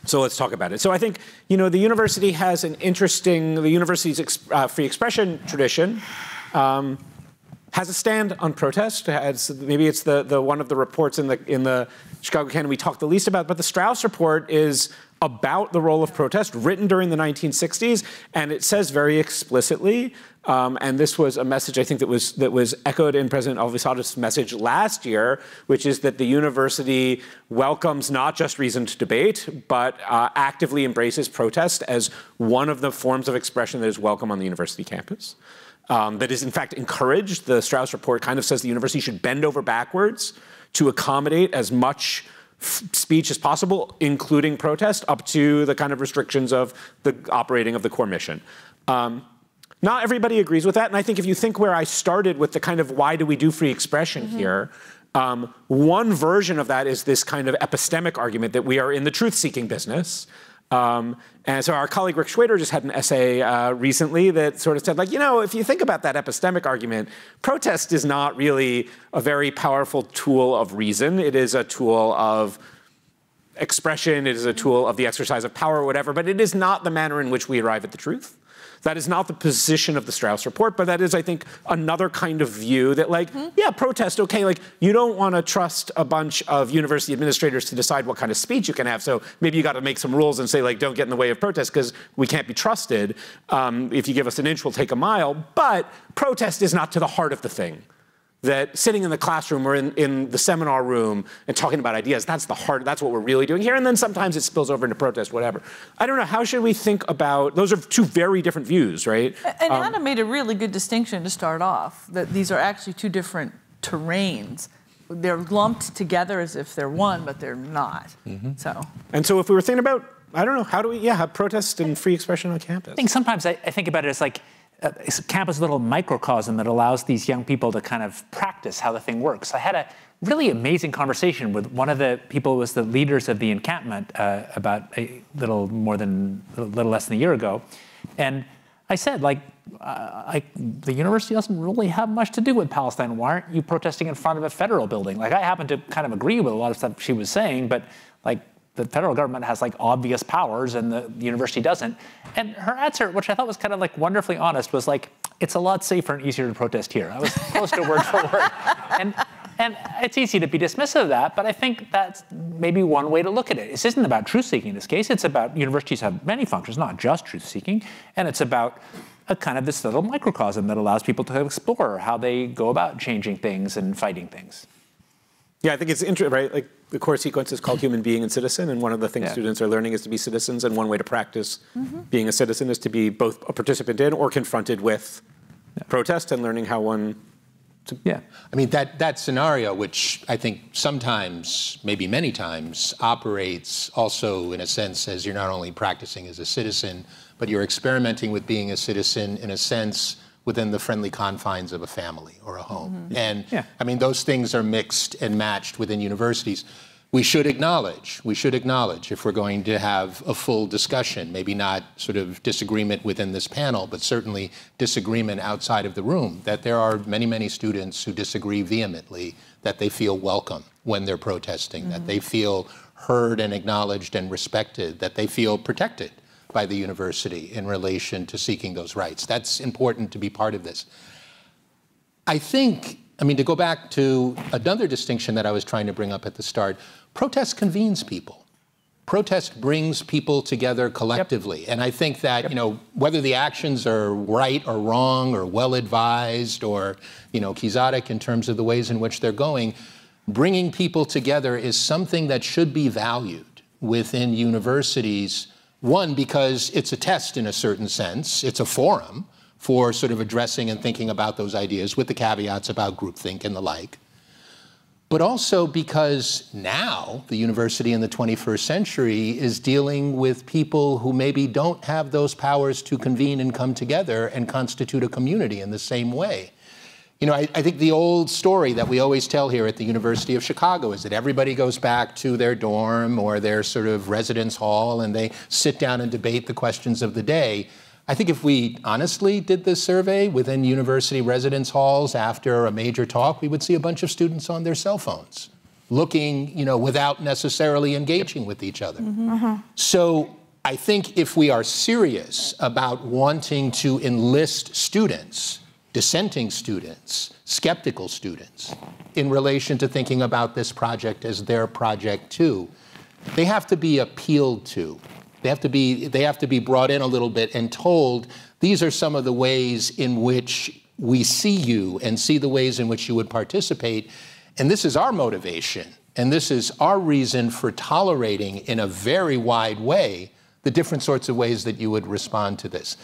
So let's talk about it. So I think, the university has an interesting, the university's free expression tradition has a stand on protest. Maybe it's the one of the reports in the Chicago Canon we talked the least about, but the Strauss report is about the role of protest, written during the 1960s, and it says very explicitly, and this was a message I think that was echoed in President Alvisado's message last year, which is that the university welcomes not just reasoned debate, but actively embraces protest as one of the forms of expression that is welcome on the university campus. That is in fact encouraged. The Strauss report kind of says the university should bend over backwards to accommodate as much speech as possible, including protest, up to the kind of restrictions of the operating of the core mission. Not everybody agrees with that, and I think if you think where I started with the kind of why do we do free expression here, one version of that is this kind of epistemic argument that we are in the truth-seeking business. And so our colleague Rick Schwader just had an essay recently that sort of said, like, if you think about that epistemic argument, protest is not really a very powerful tool of reason. It is a tool of expression. It is a tool of the exercise of power or whatever, but it is not the manner in which we arrive at the truth. That is not the position of the Strauss report, but that is, I think, another kind of view that, like, yeah, protest, okay, like, you don't want to trust a bunch of university administrators to decide what kind of speech you can have, so maybe you got to make some rules and say, like, don't get in the way of protest because we can't be trusted. If you give us an inch, we'll take a mile. But protest is not to the heart of the thing. That sitting in the classroom or in the seminar room and talking about ideas, that's the heart, that's what we're really doing here. And then sometimes it spills over into protest, whatever. I don't know, how should we think about, those are two very different views, right? And Anna made a really good distinction to start off, that these are actually two different terrains. They're lumped together as if they're one, but they're not. And so if we were thinking about, I don't know, how do we, have protest and free expression on campus? I think sometimes I think about it as like, campus little microcosm that allows these young people to kind of practice how the thing works. I had a really amazing conversation with one of the people who was the leaders of the encampment about a little less than a year ago. And I said, like, the university doesn't really have much to do with Palestine. Why aren't you protesting in front of a federal building? Like, I happen to kind of agree with a lot of stuff she was saying, but like, the federal government has like obvious powers and the university doesn't. And her answer, which I thought was kind of like wonderfully honest, was like, it's a lot safer and easier to protest here. I was close to word for word. And it's easy to be dismissive of that, but I think that's maybe one way to look at it. This isn't about truth-seeking in this case. It's about universities have many functions, not just truth-seeking. And it's about a kind of this little microcosm that allows people to explore how they go about changing things and fighting things. Yeah, I think it's interesting, right? Like, the core sequence is called Human Being and Citizen, and one of the things students are learning is to be citizens, and one way to practice being a citizen is to be both a participant in or confronted with protest and learning how one... I mean, that scenario, which I think sometimes, maybe many times, operates also in a sense as you're not only practicing as a citizen, but you're experimenting with being a citizen in a sense within the friendly confines of a family or a home. And I mean, those things are mixed and matched within universities. We should acknowledge, if we're going to have a full discussion, maybe not sort of disagreement within this panel, but certainly disagreement outside of the room, that there are many, many students who disagree vehemently, that they feel welcome when they're protesting, that they feel heard and acknowledged and respected, that they feel protected by the university in relation to seeking those rights. That's important to be part of this. I think, I mean, to go back to another distinction that I was trying to bring up at the start, protest convenes people. Protest brings people together collectively. And I think that, you know, whether the actions are right or wrong or well-advised or, you know, quixotic in terms of the ways in which they're going, bringing people together is something that should be valued within universities. One, because it's a test in a certain sense. It's a forum for sort of addressing and thinking about those ideas with the caveats about groupthink and the like. But also because now the university in the 21st century is dealing with people who maybe don't have those powers to convene and come together and constitute a community in the same way. You know, I think the old story that we always tell here at the University of Chicago is that everybody goes back to their dorm or their sort of residence hall and they sit down and debate the questions of the day. I think if we honestly did this survey within university residence halls after a major talk, we would see a bunch of students on their cell phones, looking, without necessarily engaging with each other. So I think if we are serious about wanting to enlist students, dissenting students, skeptical students, in relation to thinking about this project as their project too, they have to be appealed to. They have to be brought in a little bit and told, these are some of the ways in which we see you and see the ways in which you would participate. And this is our motivation. And this is our reason for tolerating in a very wide way the different sorts of ways that you would respond to this.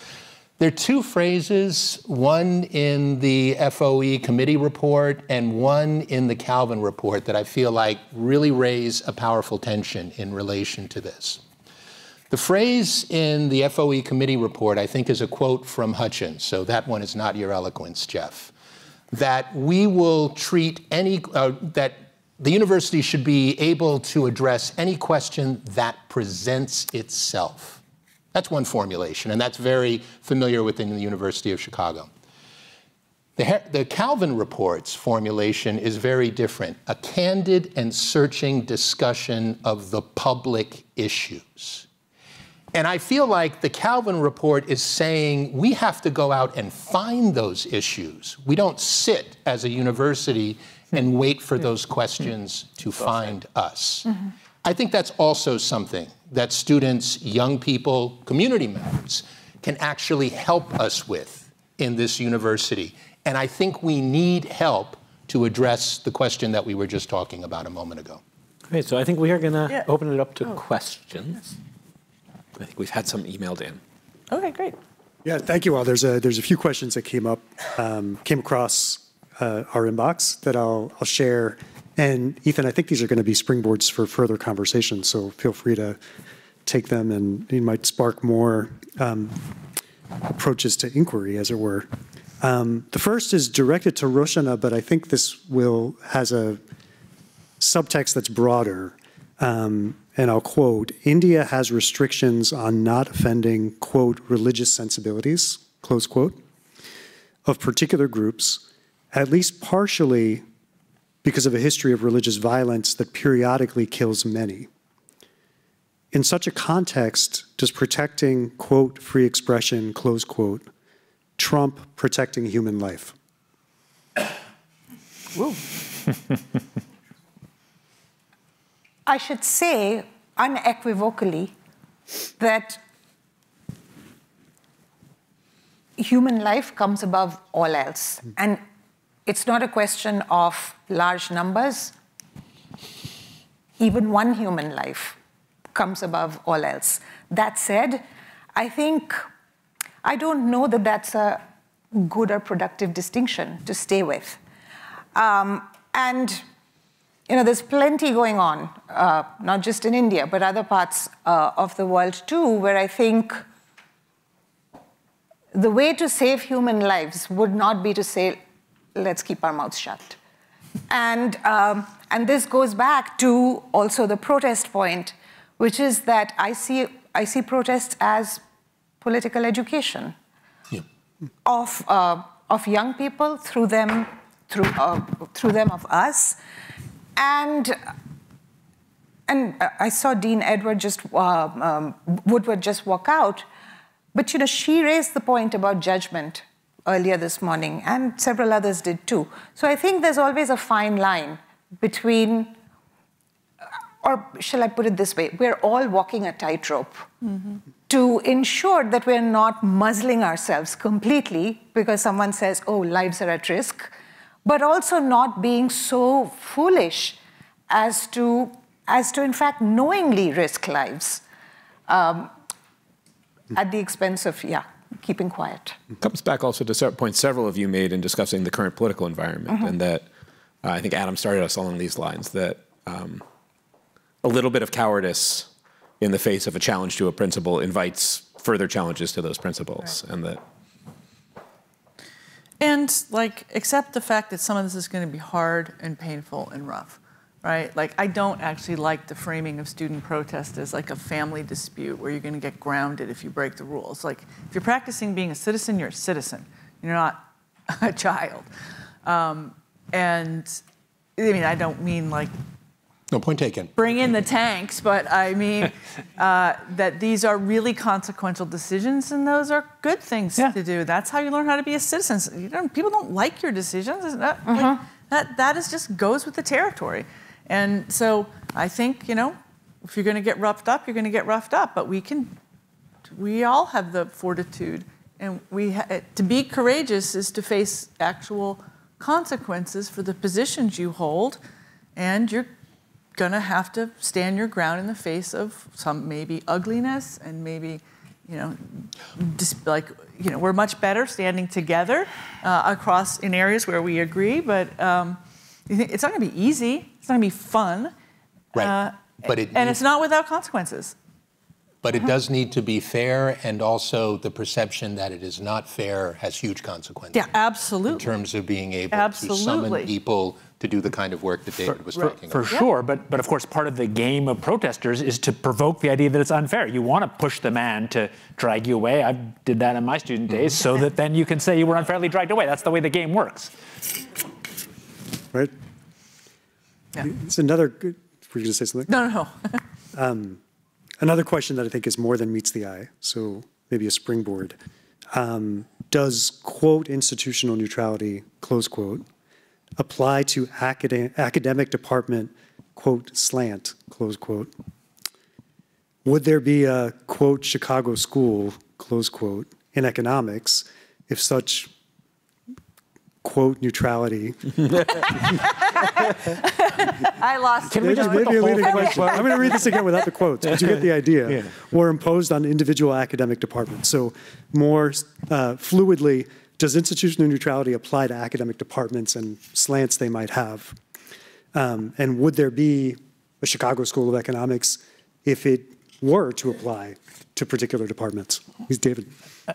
There are two phrases, one in the FOE committee report and one in the Calvin report, that I feel like really raise a powerful tension in relation to this. The phrase in the FOE committee report, I think, is a quote from Hutchins, so that one is not your eloquence, Jeff, that we will treat that the university should be able to address any question that presents itself. That's one formulation, and that's very familiar within the University of Chicago. The Calvin report's formulation is very different, a candid and searching discussion of the public issues. And I feel like the Calvin report is saying we have to go out and find those issues. We don't sit as a university and wait for those questions to find us. I think that's also something that students, young people, community members can actually help us with in this university. And I think we need help to address the question that we were just talking about a moment ago. Great, so I think we are gonna open it up to questions. I think we've had some emailed in. Okay, great. Yeah, thank you all. There's a few questions that came across our inbox that I'll share. And Ethan, I think these are going to be springboards for further conversation, so feel free to take them, and it might spark more approaches to inquiry, as it were. The first is directed to Roshana, but I think this has a subtext that's broader. And I'll quote, India has restrictions on not offending, quote, religious sensibilities, close quote, of particular groups, at least partially because of a history of religious violence that periodically kills many. In such a context, does protecting, quote, free expression, close quote, trump protecting human life? Whoa. I should say unequivocally that human life comes above all else. And it's not a question of large numbers. Even one human life comes above all else. That said, I don't know that that's a good or productive distinction to stay with. And there's plenty going on, not just in India, but other parts of the world too, where I think the way to save human lives would not be to say, let's keep our mouths shut. And this goes back to also the protest point, which is that I see protests as political education of young people, through them of us. And I saw Dean Woodward just walk out, but she raised the point about judgment earlier this morning, and several others did too. So I think there's always a fine line between, or shall I put it this way, we're all walking a tightrope to ensure that we're not muzzling ourselves completely because someone says, oh, lives are at risk, but also not being so foolish as to in fact knowingly risk lives at the expense of, keeping quiet. It comes back also to points several of you made in discussing the current political environment, and that I think Adam started us along these lines, that a little bit of cowardice in the face of a challenge to a principle invites further challenges to those principles, right. And accept the fact that some of this is going to be hard and painful and rough. right? Like, I don't actually like the framing of student protest as like a family dispute where you're going to get grounded if you break the rules. Like, if you're practicing being a citizen, you're a citizen. You're not a child. And I mean, I don't mean like, no, point taken. Bring in the tanks, but I mean that these are really consequential decisions, and those are good things to do. That's how you learn how to be a citizen. People don't like your decisions. That is just goes with the territory. And so I think, if you're going to get roughed up, you're going to get roughed up. But we all have the fortitude, and to be courageous is to face actual consequences for the positions you hold, and you're going to have to stand your ground in the face of some maybe ugliness and maybe, we're much better standing together across in areas where we agree, but it's not going to be easy. It's not going to be fun. Right. And it's not without consequences. But it does need to be fair, and also the perception that it is not fair has huge consequences. Yeah, absolutely. In terms of being able to summon people to do the kind of work that David was talking about. For sure, but of course part of the game of protesters is to provoke the idea that it's unfair. You want to push the man to drag you away. I did that in my student days, so that then you can say you were unfairly dragged away. That's the way the game works. Right? Yeah. It's another good, were you going to say something? No. Another question that I think is more than meets the eye, so maybe a springboard. Does, quote, institutional neutrality, close quote, apply to academic department, quote, slant, close quote? Would there be a, quote, Chicago school, close quote, in economics if such, quote, neutrality? I lost Maybe a leading question. I'm going to read this again without the quotes, but you get the idea. Yeah. Or imposed on individual academic departments. So more fluidly, does institutional neutrality apply to academic departments and slants they might have? And would there be a Chicago School of Economics if it were to apply to particular departments? He's David.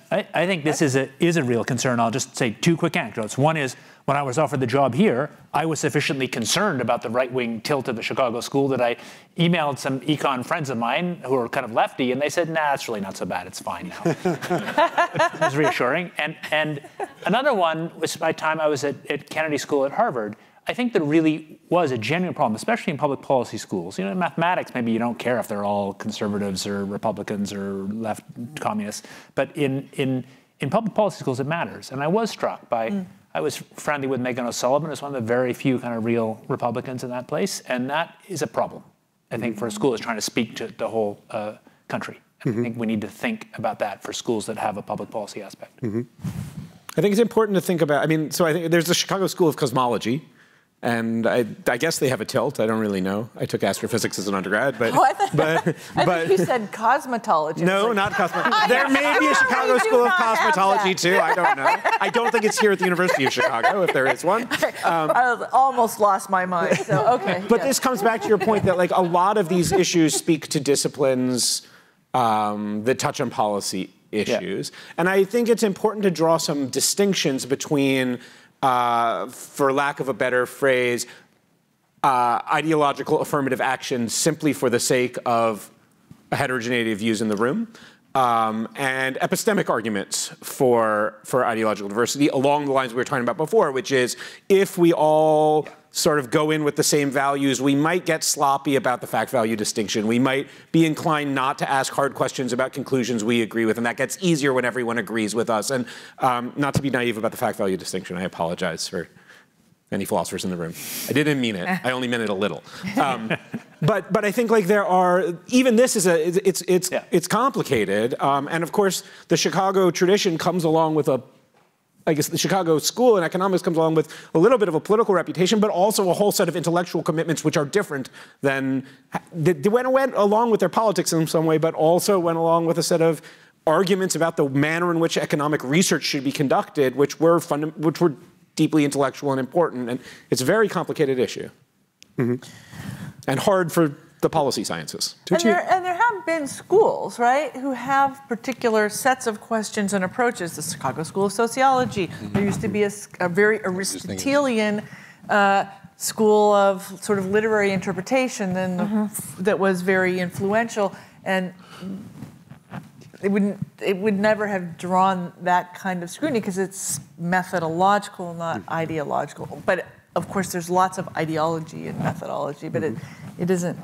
I think this is a real concern. I'll just say two quick anecdotes. One is, when I was offered the job here, I was sufficiently concerned about the right-wing tilt of the Chicago school that I emailed some econ friends of mine who are kind of lefty, and they said, nah, it's really not so bad. It's fine now. It was reassuring. And another one was my time I was at Kennedy School at Harvard. I think there really was a genuine problem, especially in public policy schools. In mathematics, maybe you don't care if they're all conservatives or Republicans or left communists, but in public policy schools, it matters. And I was struck by, I was friendly with Megan O'Sullivan, who's one of the very few kind of real Republicans in that place, and that is a problem, I think, for a school that's trying to speak to the whole country. And I think we need to think about that for schools that have a public policy aspect. I think it's important to think about, so I think there's the Chicago School of Cosmology, and I guess they have a tilt. I don't really know. I took astrophysics as an undergrad, but I think you said cosmetology. No, not cosmetology. There may be a Chicago School of Cosmetology too. I don't know. I don't think it's here at the University of Chicago, if there is one. I almost lost my mind. So okay. But this comes back to your point that a lot of these issues speak to disciplines that touch on policy issues, and I think it's important to draw some distinctions between, for lack of a better phrase, ideological affirmative action simply for the sake of a heterogeneity of views in the room, and epistemic arguments for ideological diversity along the lines we were talking about before, which is if we all sort of go in with the same values, we might get sloppy about the fact-value distinction. We might be inclined not to ask hard questions about conclusions we agree with, and that gets easier when everyone agrees with us. And not to be naive about the fact-value distinction, I apologize for any philosophers in the room. I didn't mean it. I only meant it a little. But I think there are, even this is it's complicated. And of course, the Chicago tradition comes along with I guess the Chicago School in economics comes along with a little bit of a political reputation, but also a whole set of intellectual commitments which are different than, they went along with their politics in some way, but also went along with a set of arguments about the manner in which economic research should be conducted, which were deeply intellectual and important. And it's a very complicated issue. And hard for the policy sciences. And there have been schools, right, who have particular sets of questions and approaches. The Chicago School of Sociology. There used to be a very Aristotelian school of sort of literary interpretation then that was very influential, and it would never have drawn that kind of scrutiny because it's methodological, not ideological. But of course, there's lots of ideology in methodology, but it isn't.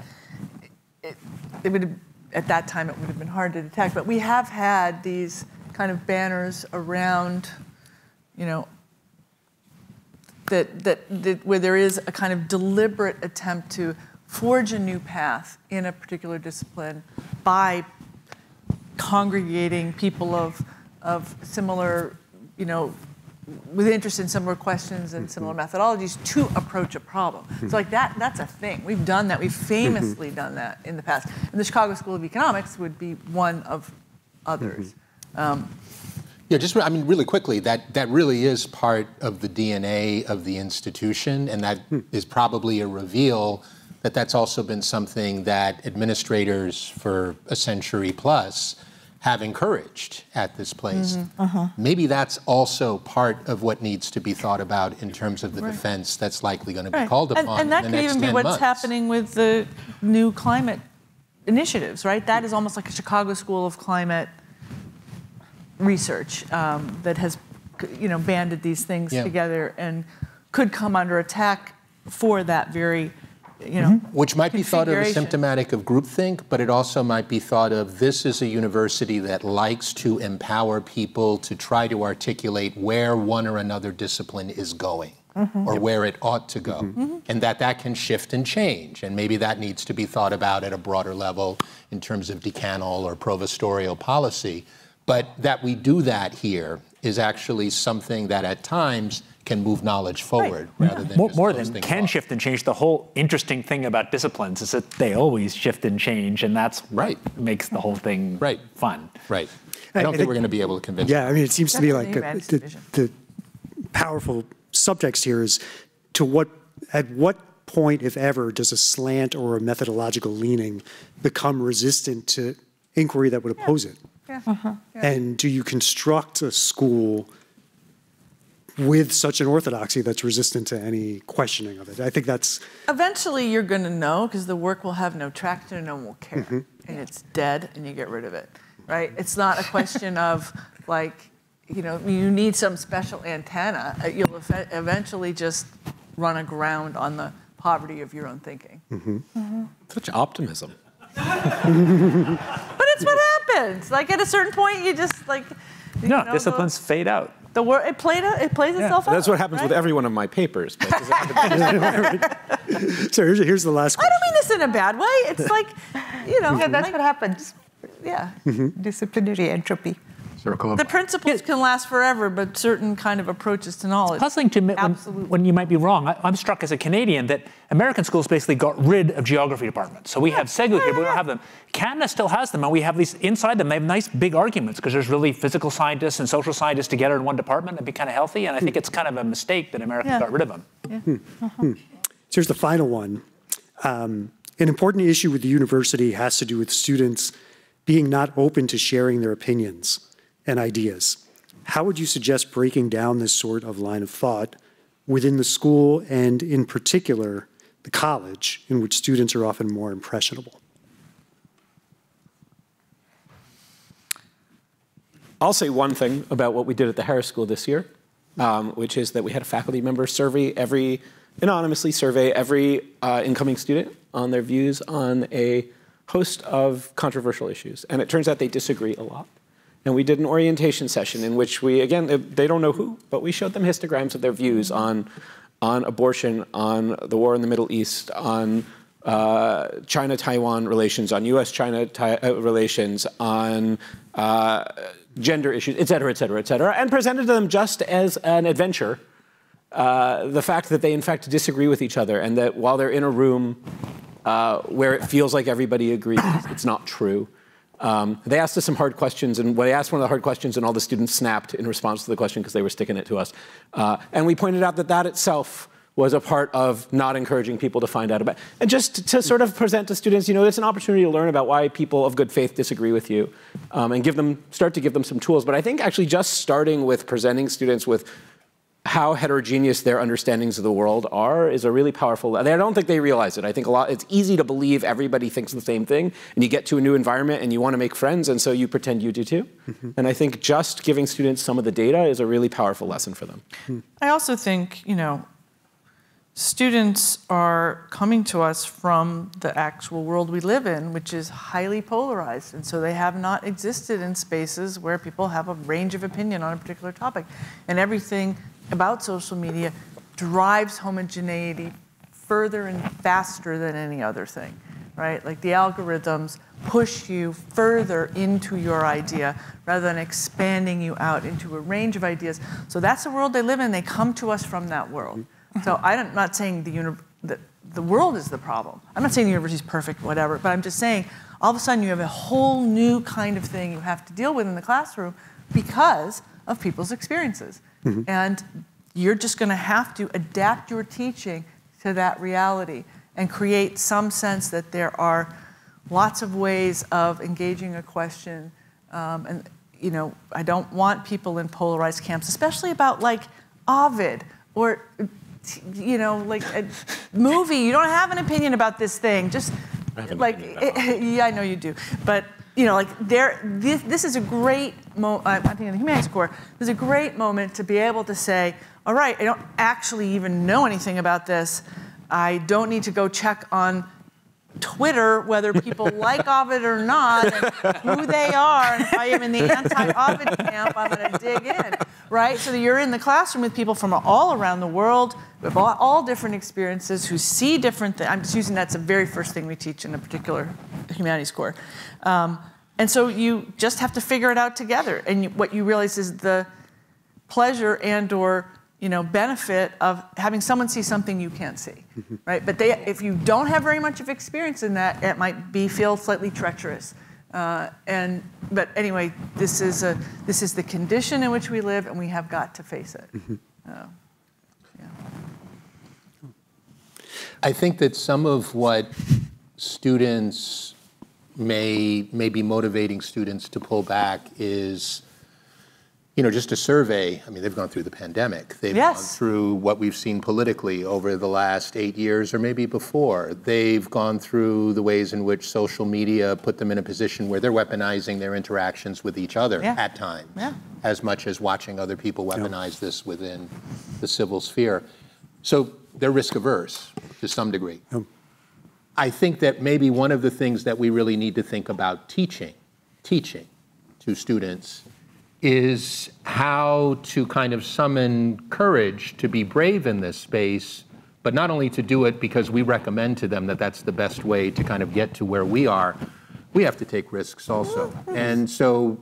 It would have, at that time, it would have been hard to detect. But we have had these kind of banners around, you know, that where there is a kind of deliberate attempt to forge a new path in a particular discipline by congregating people of similar, you know, with interest in similar questions and similar methodologies to approach a problem. So like that's a thing. We've done that. We've famously done that in the past. And the Chicago School of Economics would be one of others. Yeah, just, I mean, really quickly, that really is part of the DNA of the institution, and that is probably a reveal that that's also been something that administrators for a century plus have encouraged at this place. Maybe that's also part of what needs to be thought about in terms of the defense that's likely going to be called upon and that in the could next even 10 be what's months. happening with the new climate initiatives, right? That is almost like a Chicago School of Climate research that has, you know, banded these things together and could come under attack for that very, you know, which might be thought of as symptomatic of groupthink, but it also might be thought of this is a university that likes to empower people to try to articulate where one or another discipline is going or where it ought to go, and that can shift and change, and maybe that needs to be thought about at a broader level in terms of decanal or provostorial policy. But that we do that here is actually something that at times can move knowledge forward rather than just more close than things can off. shift and change. The whole interesting thing about disciplines is that they always shift and change, and that's what makes the whole thing fun. Right. I don't think we're going to be able to convince Yeah, I mean, it seems to me like Definitely the powerful subtext here is at what point, if ever, does a slant or a methodological leaning become resistant to inquiry that would oppose it? And do you construct a school with such an orthodoxy that's resistant to any questioning of it? I think that's... Eventually you're going to know because the work will have no traction and no one will care. And it's dead and you get rid of it, right? It's not a question of like, you know, you need some special antenna. You'll eventually just run aground on the poverty of your own thinking. Such optimism. But it's what happens. Like at a certain point, you just like... No, disciplines fade out. The work, it plays itself out. That's what happens with every one of my papers. But So here's the last question. I don't mean this in a bad way. It's like, you know. Yeah, that's what happens. Yeah. Disciplinary entropy. The principles can last forever, but certain kind of approaches to knowledge. Puzzling to admit when you might be wrong. I'm struck as a Canadian that American schools basically got rid of geography departments. So we have SEGU here, but we don't have them. Canada still has them, and we have these inside them. They have nice big arguments because there's really physical scientists and social scientists together in one department. It'd be kind of healthy, and I think it's kind of a mistake that America got rid of them. So here's the final one. An important issue with the university has to do with students being not open to sharing their opinions and ideas. How would you suggest breaking down this sort of line of thought within the school and in particular the college in which students are often more impressionable? I'll say one thing about what we did at the Harris School this year, which is that we had a faculty member anonymously survey every incoming student on their views on a host of controversial issues. And it turns out they disagree a lot. And we did an orientation session in which we, again, they don't know who, but we showed them histograms of their views on abortion, on the war in the Middle East, on China-Taiwan relations, on US-China relations, on gender issues, et cetera, et cetera, et cetera, and presented to them just as an adventure the fact that they, in fact, disagree with each other and that while they're in a room where it feels like everybody agrees, it's not true. They asked us some hard questions, and they asked one of the hard questions, and all the students snapped in response to the question because they were sticking it to us. And we pointed out that itself was a part of not encouraging people to find out about. And just to sort of present to students, you know, it's an opportunity to learn about why people of good faith disagree with you, and start to give them some tools. But I think actually just starting with presenting students with how heterogeneous their understandings of the world are is a really powerful. I don't think they realize it. I think it's easy to believe everybody thinks the same thing, and you get to a new environment and you want to make friends, and so you pretend you do too. And I think just giving students some of the data is a really powerful lesson for them. I also think, students are coming to us from the actual world we live in, which is highly polarized. And so they have not existed in spaces where people have a range of opinion on a particular topic. And everything about social media drives homogeneity further and faster than any other thing, right? Like the algorithms push you further into your idea rather than expanding you out into a range of ideas. So that's the world they live in. They come to us from that world. So I'm not saying the world is the problem. I'm not saying the university is perfect, whatever, but I'm just saying all of a sudden you have a whole new kind of thing you have to deal with in the classroom because of people's experiences. And you're just going to have to adapt your teaching to that reality and create some sense that there are lots of ways of engaging a question. And I don't want people in polarized camps, especially about like Ovid or like a movie. You don't have an opinion about this thing. Just like, yeah, I know you do. But this is a great moment. I'm thinking of the Humanities Corps. This is a great moment to be able to say, all right, I don't actually even know anything about this. I don't need to go check on Twitter whether people like Ovid or not, and who they are, and if I am in the anti-Ovid camp, I'm going to dig in, right? So that you're in the classroom with people from all around the world, with all different experiences, who see different things. I'm just using that's the very first thing we teach in a particular Humanities Corps. And so you just have to figure it out together. And what you realize is the pleasure and or benefit of having someone see something you can't see, right? But if you don't have very much of experience in that, it might feel slightly treacherous. But anyway, this is the condition in which we live, and we have got to face it. Yeah. I think that some of what students may be motivating students to pull back is, just a survey. I mean, they've gone through the pandemic. They've gone through what we've seen politically over the last 8 years or maybe before. They've gone through the ways in which social media put them in a position where they're weaponizing their interactions with each other at times, as much as watching other people weaponize this within the civil sphere. So they're risk averse to some degree. I think that maybe one of the things that we really need to think about teaching to students is how to kind of summon courage to be brave in this space, but not only to do it because we recommend to them that that's the best way to kind of get to where we are, we have to take risks also. And so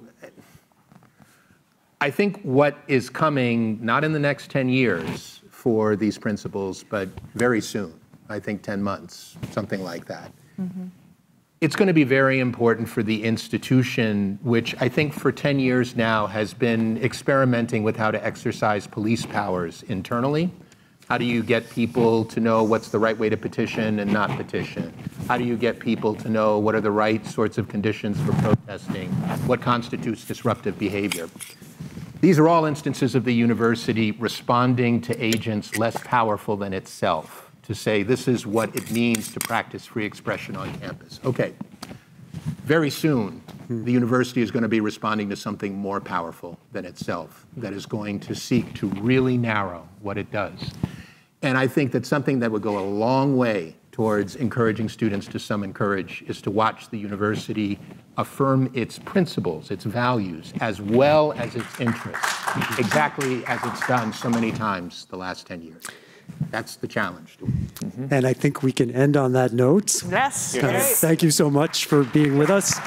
I think what is coming, not in the next 10 years for these principles, but very soon, I think 10 months, something like that. It's going to be very important for the institution, which I think for 10 years now has been experimenting with how to exercise police powers internally. How do you get people to know what's the right way to petition and not petition? How do you get people to know what are the right sorts of conditions for protesting? What constitutes disruptive behavior? These are all instances of the university responding to agents less powerful than itself, to say this is what it means to practice free expression on campus. Okay, very soon the university is going to be responding to something more powerful than itself that is going to seek to really narrow what it does. And I think that something that would go a long way towards encouraging students to summon courage is to watch the university affirm its principles, its values, as well as its interests, exactly as it's done so many times the last 10 years. That's the challenge. And I think we can end on that note. Yes. Thank you so much for being with us.